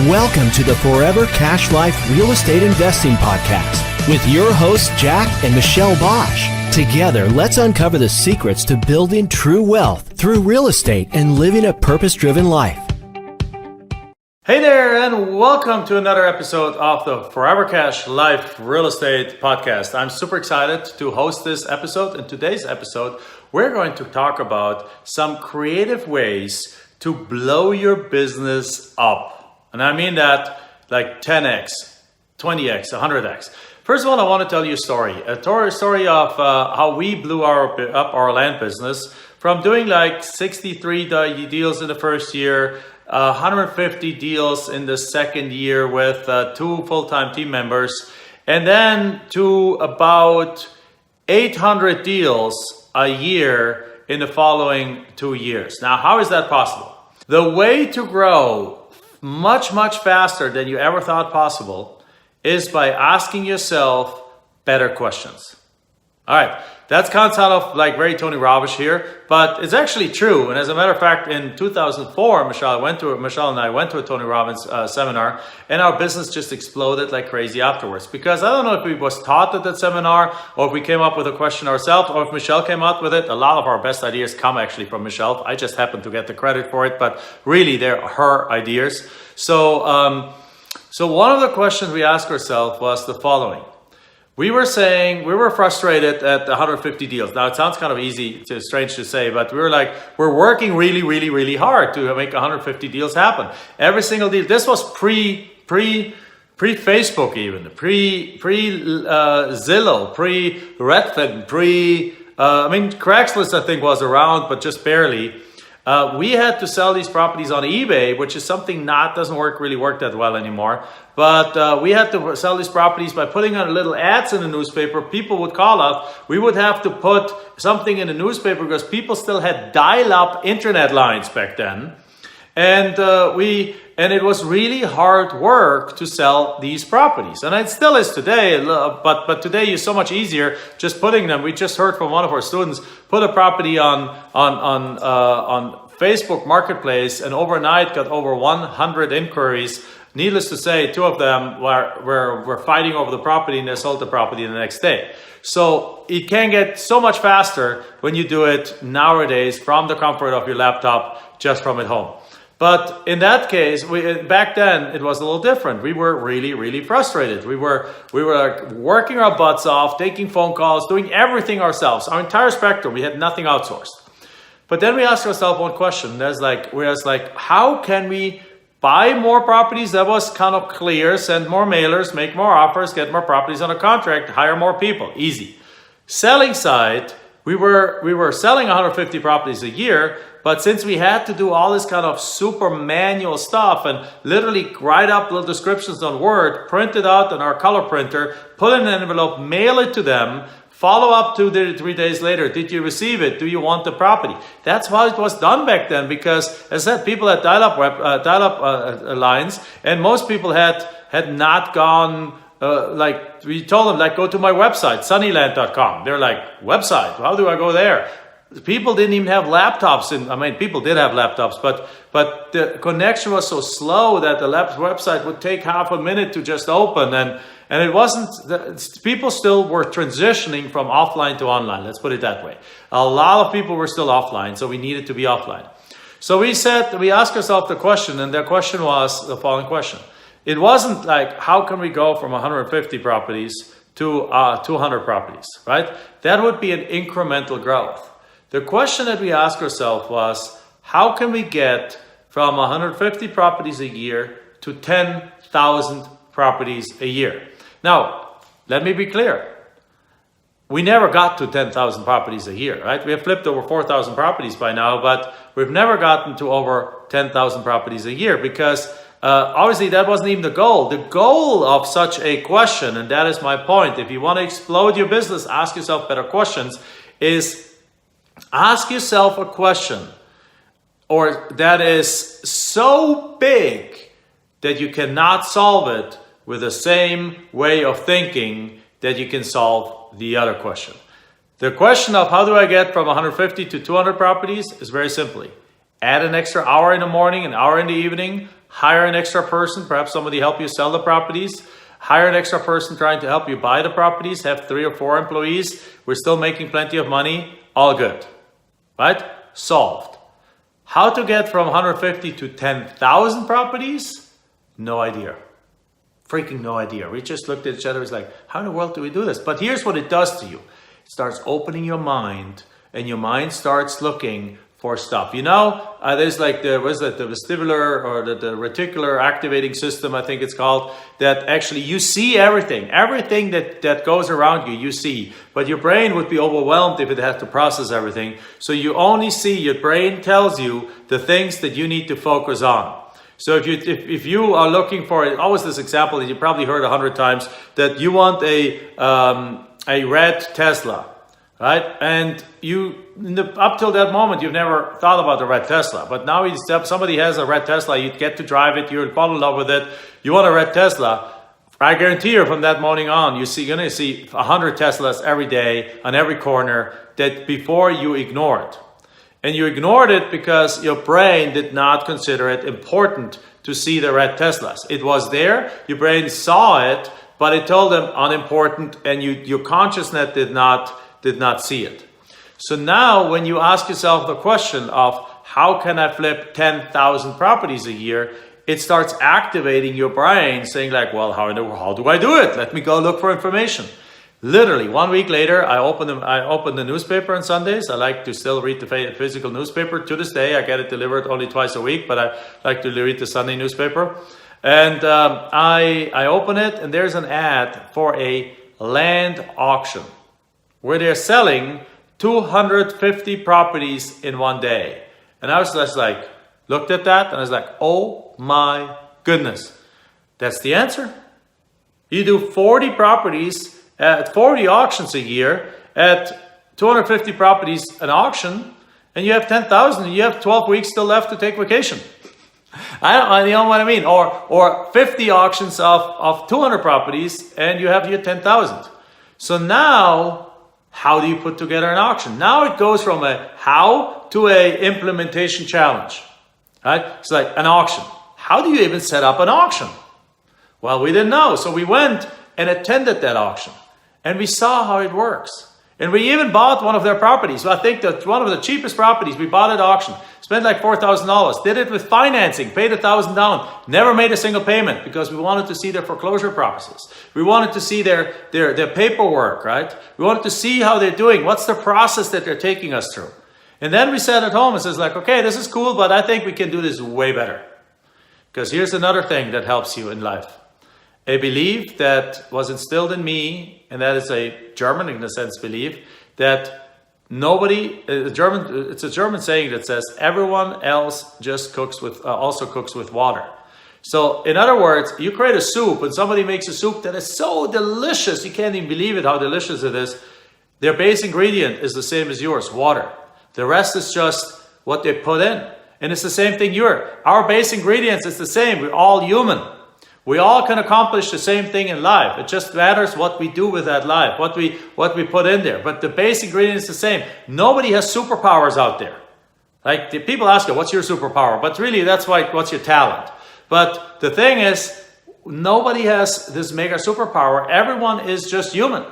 Welcome to the Forever Cash Life Real Estate Investing Podcast with your hosts, Jack and Michelle Bosch. Together, let's uncover the secrets to building true wealth through real estate and living a purpose-driven life. Hey there, and welcome to another episode of the Forever Cash Life Real Estate Podcast. I'm super excited to host this episode. In today's episode, we're going to talk about some creative ways to blow your business up. And I mean that like 10x, 20x, 100x. First of all, I want to tell you a story of how we blew up our land business from doing like 63 deals in the first year, 150 deals in the second year with 2 full-time team members, and then to about 800 deals a year in the following 2 years. Now, how is that possible? The way to grow much faster than you ever thought possible is by asking yourself better questions. All right, that's kind of sound of like very Tony Robbins here, but it's actually true. And as a matter of fact, in 2004, Michelle and I went to a Tony Robbins seminar, and our business just exploded like crazy afterwards. Because I don't know if we was taught at that seminar, or if we came up with a question ourselves, or if Michelle came up with it. A lot of our best ideas come actually from Michelle. I just happen to get the credit for it, but really they're her ideas. So one of the questions we asked ourselves was the following. We were frustrated at the 150 deals. Now it sounds kind of strange to say, but we were like, we're working really hard to make 150 deals happen. Every single deal. This was pre-Facebook even, Zillow, pre-Redfin, Craigslist I think was around, but just barely. We had to sell these properties on eBay, which is something doesn't work that well anymore. But we had to sell these properties by putting on little ads in the newspaper. People would call up. We would have to put something in the newspaper because people still had dial-up internet lines back then. And it was really hard work to sell these properties. And it still is today, but today is so much easier just putting them. We just heard from one of our students, put a property on Facebook Marketplace, and overnight got over 100 inquiries. Needless to say, 2 of them were fighting over the property, and they sold the property the next day. So it can get so much faster when you do it nowadays from the comfort of your laptop, just from at home. But in that case, back then it was a little different. We were really frustrated. We were like working our butts off, taking phone calls, doing everything ourselves, our entire spectrum. We had nothing outsourced. But then we asked ourselves one question. How can we buy more properties? That was kind of clear. Send more mailers, make more offers, get more properties under contract, hire more people. Easy. Selling side, we were selling 150 properties a year. But since we had to do all this kind of super manual stuff and literally write up little descriptions on Word, print it out on our color printer, put it in an envelope, mail it to them, follow up 2 to 3 days later. Did you receive it? Do you want the property? That's how it was done back then, because as I said, people had dial-up lines, and most people had not gone. We told them, go to my website, sunnyland.com. They're like, website? How do I go there? People didn't even have laptops. People did have laptops, but the connection was so slow that the website would take half a minute to just open, and it wasn't. People still were transitioning from offline to online. Let's put it that way. A lot of people were still offline, so we needed to be offline. So we asked ourselves the question, and the question was the following question. It wasn't like, how can we go from 150 properties to 200 properties, right? That would be an incremental growth. The question that we asked ourselves was, how can we get from 150 properties a year to 10,000 properties a year? Now, let me be clear. We never got to 10,000 properties a year, right? We have flipped over 4,000 properties by now, but we've never gotten to over 10,000 properties a year because obviously that wasn't even the goal. The goal of such a question, and that is my point, if you want to explode your business, ask yourself better questions, is ask yourself a question that is so big that you cannot solve it with the same way of thinking that you can solve the other question. The question of how do I get from 150 to 200 properties is very simply, add an extra hour in the morning, an hour in the evening, hire an extra person, perhaps somebody help you sell the properties, hire an extra person trying to help you buy the properties, have 3 or 4 employees, we're still making plenty of money, all good, right? Solved. How to get from 150 to 10,000 properties? No idea. Freaking no idea. We just looked at each other, it's like, how in the world do we do this? But here's what it does to you. It starts opening your mind, and your mind starts looking for stuff. There's like the vestibular or the reticular activating system, I think it's called, that actually you see everything that goes around you see, but your brain would be overwhelmed if it had to process everything. So you only see, your brain tells you the things that you need to focus on. So if you are looking for, always this example that you probably heard 100 times, that you want a red Tesla, right? And up till that moment, you've never thought about the red Tesla. But now somebody has a red Tesla, you get to drive it, you're fall in love with it, you want a red Tesla. I guarantee you from that morning on, you're going to see 100 Teslas every day on every corner that before you ignore it. And you ignored it because your brain did not consider it important to see the red Teslas. It was there, your brain saw it, but it told them unimportant, and your consciousness did not see it. So now when you ask yourself the question of how can I flip 10,000 properties a year, it starts activating your brain saying like, well, how do I do it? Let me go look for information. Literally 1 week later, I open the newspaper on Sundays. I like to still read the physical newspaper. To this day, I get it delivered only twice a week, but I like to read the Sunday newspaper. And I open it, and there's an ad for a land auction where they're selling 250 properties in one day. And I was just like, looked at that, and I was like, oh my goodness, that's the answer. You do 40 properties at 40 auctions a year at 250 properties an auction, and you have 10,000, and you have 12 weeks still left to take vacation. You know what I mean? Or 50 auctions of 200 properties, and you have your 10,000. So now, how do you put together an auction? Now it goes from a how to a implementation challenge. Right? It's like an auction. How do you even set up an auction? Well, we didn't know, so we went and attended that auction. And we saw how it works. And we even bought one of their properties. So I think that one of the cheapest properties we bought at auction. Spent like $4,000. Did it with financing. Paid $1,000 down. Never made a single payment because we wanted to see their foreclosure processes. We wanted to see their paperwork, right? We wanted to see how they're doing. What's the process that they're taking us through? And then we sat at home and says like, okay, this is cool, but I think we can do this way better. Because here's another thing that helps you in life. A belief that was instilled in me, and that is a German, in a sense, belief, that it's a German saying that says, everyone else just also cooks with water. So, in other words, you create a soup, and somebody makes a soup that is so delicious, you can't even believe it, how delicious it is. Their base ingredient is the same as yours, water. The rest is just what they put in. And it's the same thing our base ingredients is the same. We're all human. We all can accomplish the same thing in life. It just matters what we do with that life, what we put in there. But the base ingredient is the same. Nobody has superpowers out there. Like the people ask you, what's your superpower? But really, what's your talent? But the thing is, nobody has this mega superpower. Everyone is just human.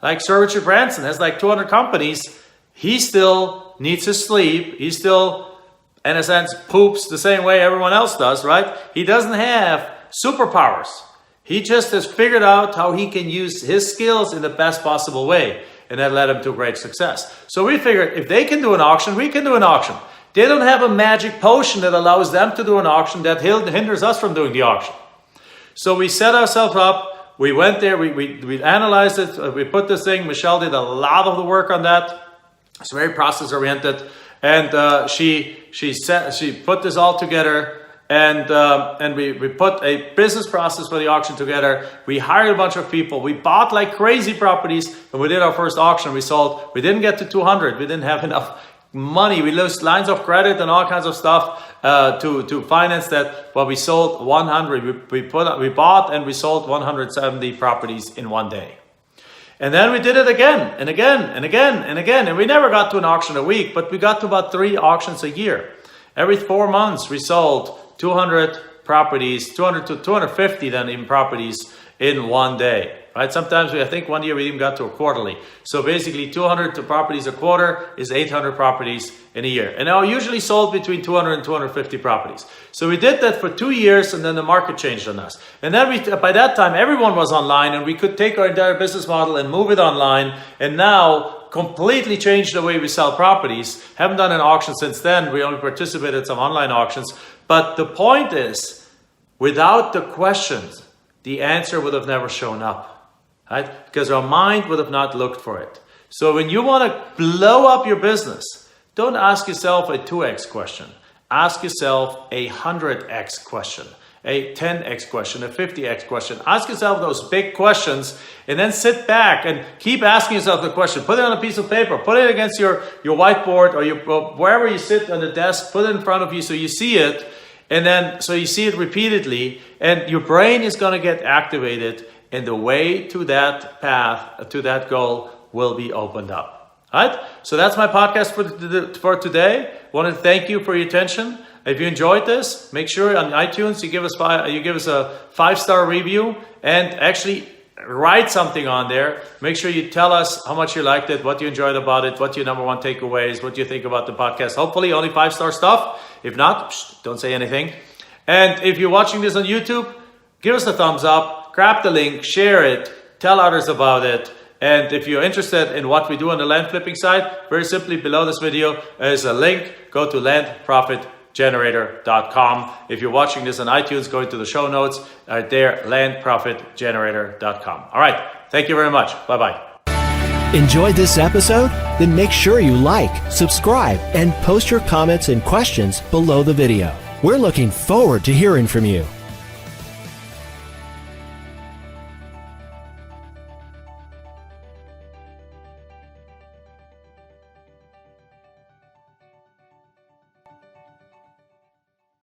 Like Sir Richard Branson has like 200 companies. He still needs his sleep. He still, in a sense, poops the same way everyone else does, right? He doesn't have superpowers. He just has figured out how he can use his skills in the best possible way. And that led him to great success. So we figured if they can do an auction, we can do an auction. They don't have a magic potion that allows them to do an auction that hinders us from doing the auction. So we set ourselves up. We went there. We analyzed it. We put this thing. Michelle did a lot of the work on that. It's very process oriented. And she put this all together. And we put a business process for the auction together. We hired a bunch of people. We bought like crazy properties. When we did our first auction, we sold. We didn't get to 200. We didn't have enough money. We lost lines of credit and all kinds of stuff to finance that. But we sold 100. We bought and we sold 170 properties in one day. And then we did it again and again and again and again. And we never got to an auction a week, but we got to about 3 auctions a year. Every 4 months, we sold 200 properties, 200 to 250 then even properties in one day, right? Sometimes I think one year we even got to a quarterly. So basically 200 to properties a quarter is 800 properties in a year. And I usually sold between 200 and 250 properties. So we did that for 2 years, and then the market changed on us. And then by that time, everyone was online, and we could take our entire business model and move it online, and now completely changed the way we sell properties. Haven't done an auction since then. We only participated in some online auctions. But the point is, without the questions, the answer would have never shown up, right? Because our mind would have not looked for it. So when you want to blow up your business, don't ask yourself a 2x question. Ask yourself a 100x question, a 10x question, a 50x question. Ask yourself those big questions, and then sit back and keep asking yourself the question. Put it on a piece of paper. Put it against your whiteboard or wherever you sit on the desk. Put it in front of you so you see it. And then, so you see it repeatedly, and your brain is going to get activated, and the way to that path, to that goal, will be opened up. All right? So that's my podcast for today. I want to thank you for your attention. If you enjoyed this, make sure on iTunes you give us a 5-star review, and actually write something on there. Make sure you tell us how much you liked it, what you enjoyed about it, what your number one takeaways, what you think about the podcast. Hopefully only 5-star stuff. If not, don't say anything. And if you're watching this on YouTube, give us a thumbs up, grab the link, share it, tell others about it. And if you're interested in what we do on the land flipping side, very simply below this video is a link. Go to landprofitgenerator.com. If you're watching this on iTunes, go into the show notes there, landprofitgenerator.com. All right. Thank you very much. Bye-bye. Enjoyed this episode? Then make sure you like, subscribe, and post your comments and questions below the video. We're looking forward to hearing from you.